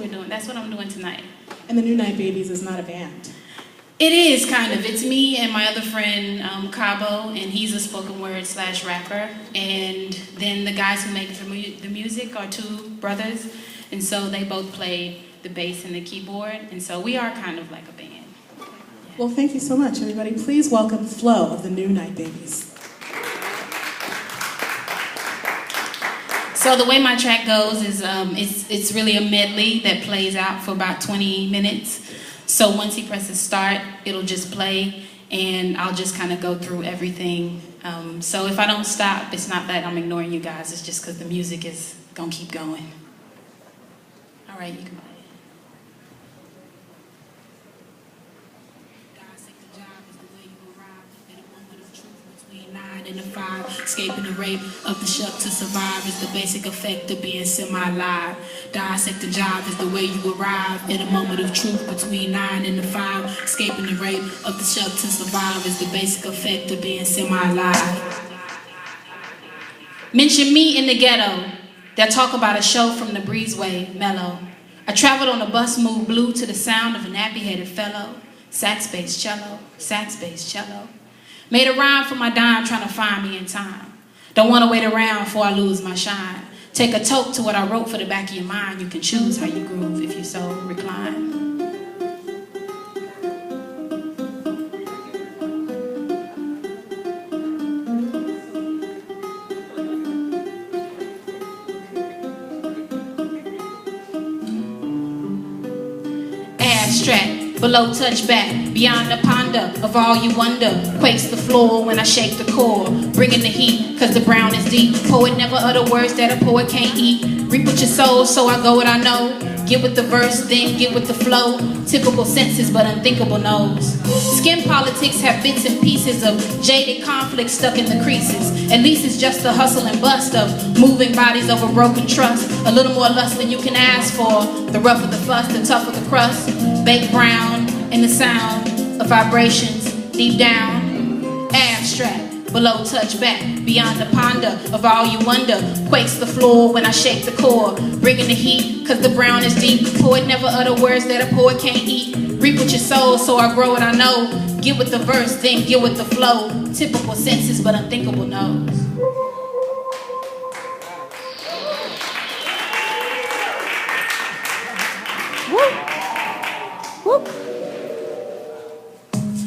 we're doing. That's what I'm doing tonight. And the New Night Babies is not a band. It is, kind of. It's me and my other friend, Cabo, and he's a spoken word / rapper. And then the guys who make the music are two brothers, and so they both play the bass and the keyboard, and so we are kind of like a band. Yeah. Well, thank you so much, everybody. Please welcome Flo of the New Night Babies. So the way my track goes is it's really a medley that plays out for about 20 minutes. So once he presses start, it'll just play, and I'll just kind of go through everything. So if I don't stop, it's not that I'm ignoring you guys, it's just because the music is going to keep going. All right, you can play. In the 5, escaping the rape of the shuck to survive is the basic effect of being semi-live. Dissect the job is the way you arrive in a moment of truth between 9 and the 5. Escaping the rape of the shuck to survive is the basic effect of being semi-live. Mention me in the ghetto. They'll talk about a show from the breezeway, mellow. I traveled on a bus, moved blue to the sound of a nappy-headed fellow. Sax, bass, cello, sax, bass, cello. Made a rhyme for my dime trying to find me in time. Don't want to wait around before I lose my shine. Take a toke to what I wrote for the back of your mind. You can choose how you groove if you so recline. Abstract. Below touchback, beyond the ponder of all you wonder. Quakes the floor when I shake the core. Bringing the heat, cause the brown is deep. Poet never utter words that a poet can't eat. Reap with your soul, so I go what I know. Get with the verse, then get with the flow. Typical senses, but unthinkable knows. Skin politics have bits and pieces of jaded conflict stuck in the creases. At least it's just the hustle and bust of moving bodies over broken trust. A little more lust than you can ask for. The rougher the fuss, the tougher the crust. Baked brown in the sound of vibrations deep down. Abstract, below touchback, beyond the ponder of all you wonder. Quakes the floor when I shake the core. Bringing the heat, cause the brown is deep. Poet never utter words that a poet can't eat. Reap with your soul, so I grow what I know. Get with the verse, then get with the flow. Typical senses, but unthinkable knows.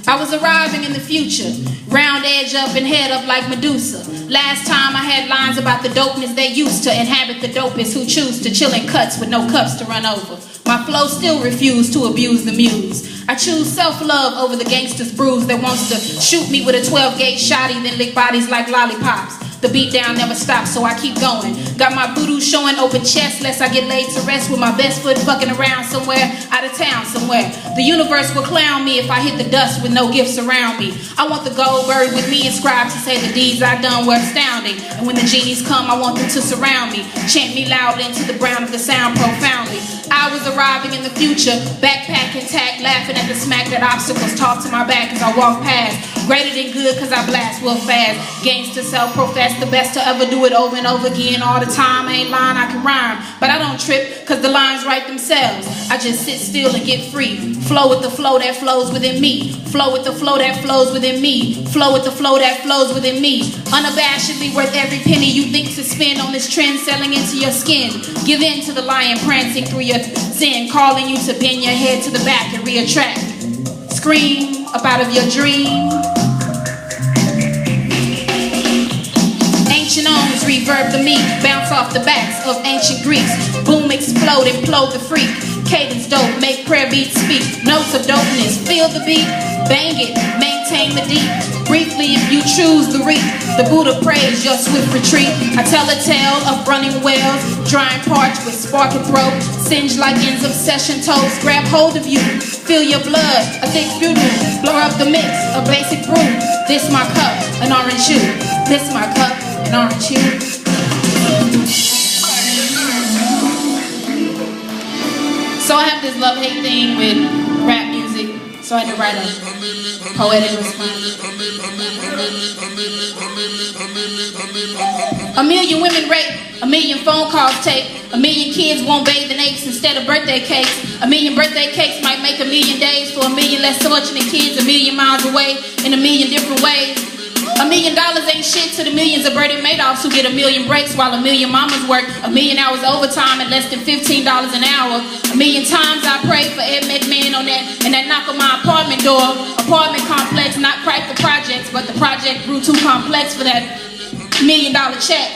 I was arriving in the future, round edge up and head up like Medusa. Last time I had lines about the dopeness they used to inhabit the dopest who choose to chill in cuts with no cups to run over. My flow still refused to abuse the muse. I choose self-love over the gangster's bruise that wants to shoot me with a 12-gauge shotty, then lick bodies like lollipops. The beat down never stops, so I keep going. Got my voodoo showing open chest, lest I get laid to rest with my best foot fucking around somewhere, out of town somewhere. The universe will clown me if I hit the dust with no gifts around me. I want the gold buried with me inscribed to say the deeds I done were astounding. And when the genies come, I want them to surround me. Chant me loud into the brown of the sound profoundly. I was arriving in the future, backpack intact, laughing at the smack that obstacles talk to my back as I walk past. Greater than good cause I blast real fast. Gangsta self-profess the best to ever do it over and over again all the time. I ain't lying, I can rhyme, but I don't trip cause the lines write themselves. I just sit still and get free. Flow with the flow that flows within me. Flow with the flow that flows within me. Flow with the flow that flows within me. Unabashedly worth every penny you think to spend on this trend selling into your skin. Give in to the lion prancing through your sin, calling you to bend your head to the back and reattract. Scream up out of your dream. Ancient ohms reverb the meat, bounce off the backs of ancient Greeks. Boom, explode, implode the freak. Cadence dope, make prayer beats speak. Notes of dopeness, feel the beat. Bang it, maintain the deep. Briefly, if you choose the reap, the Buddha prays your swift retreat. I tell a tale of running wells, drying parched with sparking throat, singed like ends of session toes. Grab hold of you, feel your blood, a thick sputum. Blur up the mix, a basic brew. This my cup, an orange hue. This my cup, an orange hue. So I have this love-hate thing with rap music. So I had to write a poetic response. A million women rape, a million phone calls take, a million kids won't bathe in aches instead of birthday cakes. A million birthday cakes might make a million days for a million less fortunate kids a million miles away in a million different ways. $1 million ain't shit to the millions of Bernie Madoffs who get a million breaks while a million mamas work a million hours overtime at less than $15 an hour. A million times I prayed for Ed McMahon on that knock on my apartment door. Apartment complex, not quite the projects, but the project grew too complex for that $1 million check.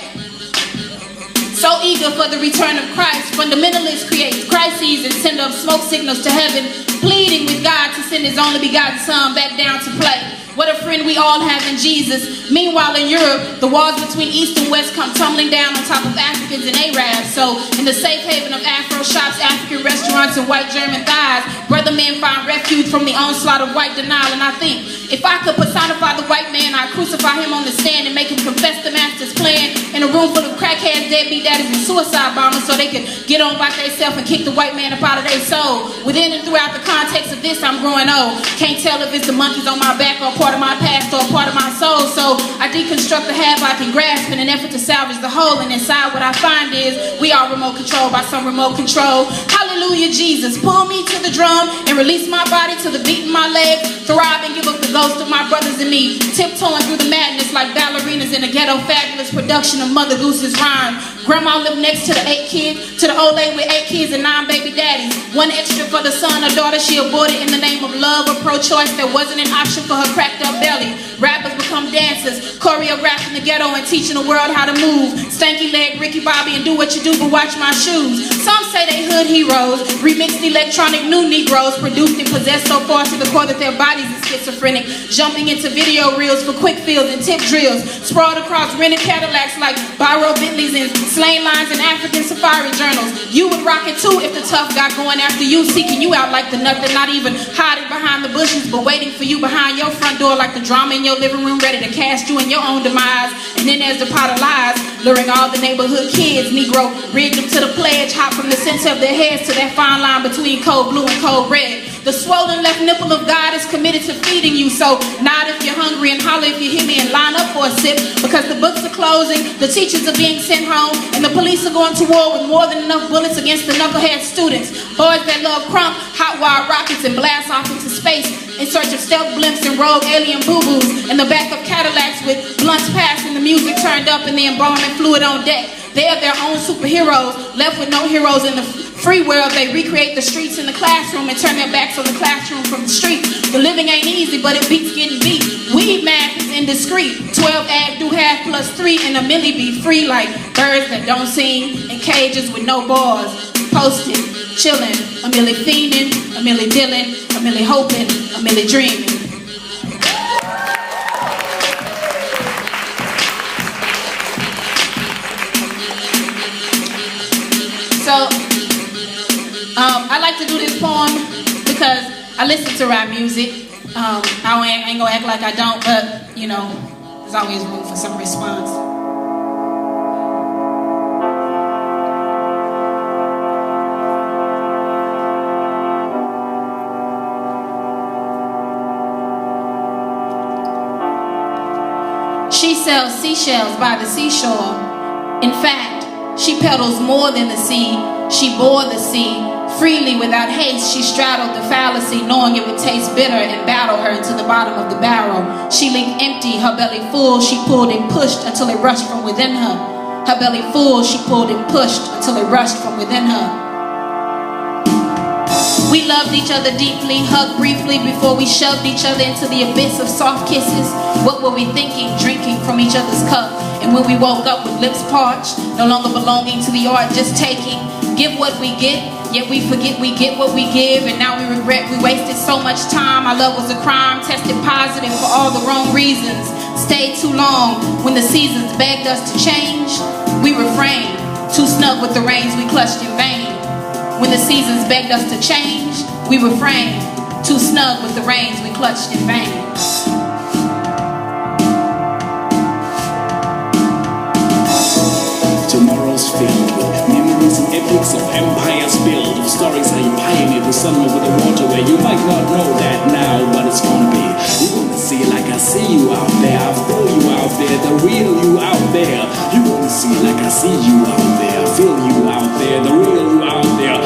So eager for the return of Christ, fundamentalists create crises and send up smoke signals to heaven, pleading with God to send his only begotten son back down to play. What a friend we all have in Jesus. Meanwhile, in Europe, the walls between East and West come tumbling down on top of Africans and Arabs. So, in the safe haven of Afro shops, African restaurants, and white German thighs, brother men find refuge from the onslaught of white denial. And I think, if I could personify the white man, I'd crucify him on the stand and make him confess the master's plan in a room full of crackheads, deadbeat daddies, and suicide bombers so they could get on by themselves and kick the white man up out of their soul. Within and throughout the context of this, I'm growing old. Can't tell if it's the monkeys on my back or part of my past or part of my soul. So I deconstruct the half I can grasp in an effort to salvage the whole. And inside what I find is we are remote controlled by some remote control. Hallelujah, Jesus, pull me to the drum and release my body to the beat in my legs. Thrive and give up the ghost of my brothers and me. Tiptoeing through the madness like ballerinas in a ghetto fabulous production of Mother Goose's rhyme. Grandma lived next to the 8 kids, to the old lady with 8 kids and 9 baby daddies. One extra for the son or daughter she aborted in the name of love or pro-choice that wasn't an option for her cracked up belly. Rappers become dancers, choreographing the ghetto and teaching the world how to move. Stanky leg Ricky Bobby and do what you do but watch my shoes. Some say they hood heroes, remixed electronic new Negroes, produced and possessed so far to the core that their bodies is schizophrenic. Jumping into video reels for quick fills and tip drills, sprawled across rented Cadillacs like Byro Bentleys and slain lines in African safari journals. You would rock it too if the tough got going after you, seeking you out like the nothing, not even hiding behind the bushes, but waiting for you behind your front door like the drama in your living room, ready to cast you in your own demise. And then there's the pot of lies, luring all the neighborhood kids. Negro rigged them to the pledge, hop from the center of their heads to that fine line between cold blue and cold red. The swollen left nipple of God is committed to feeding you. So nod if you're hungry and holler if you hear me and line up for a sip. Because the books are closing, the teachers are being sent home, and the police are going to war with more than enough bullets against the knucklehead students. Boys that love crump, hot wire rockets, and blast off into space in search of stealth blimps and rogue alien boo-boos. In the back of Cadillacs with blunts passed and the music turned up and the embalming fluid on deck. They are their own superheroes, left with no heroes in the free world. They recreate the streets in the classroom and turn their backs on the classroom from the street. The living ain't easy, but it beats getting beat. Weed math is indiscreet. 12 add do half plus 3 and a milli be free like birds that don't sing in cages with no bars. Posted, chillin', a milli fiendin', a milli dealin', a milli hoping, a milli dreaming. So, I like to do this poem because I listen to rap music. I ain't gonna act like I don't, but, you know, there's always room for some response. She sells seashells by the seashore. In fact, she peddles more than the sea. She bore the sea. Freely, without haste, she straddled the fallacy, knowing it would taste bitter and battle her to the bottom of the barrel. She leaped empty, her belly full, she pulled and pushed until it rushed from within her. Her belly full, she pulled and pushed until it rushed from within her. We loved each other deeply, hugged briefly before we shoved each other into the abyss of soft kisses. What were we thinking, drinking from each other's cup? And when we woke up with lips parched, no longer belonging to the art, just taking, give what we get, yet we forget we get what we give. And now we regret we wasted so much time. Our love was a crime, tested positive for all the wrong reasons. Stayed too long when the seasons begged us to change. We refrained, too snug with the reins we clutched in vain. When the seasons begged us to change, we refrained, too snug with the reins we clutched in vain. Tomorrow's filled with memories and peaks of empires built, of stories how you pioneered the sun over the waterway. You might not know that now, but it's gonna be. You're gonna see like I see you out there, I feel you out there, the real you out there. You're gonna see like I see you out there, feel you out there, the real you out there.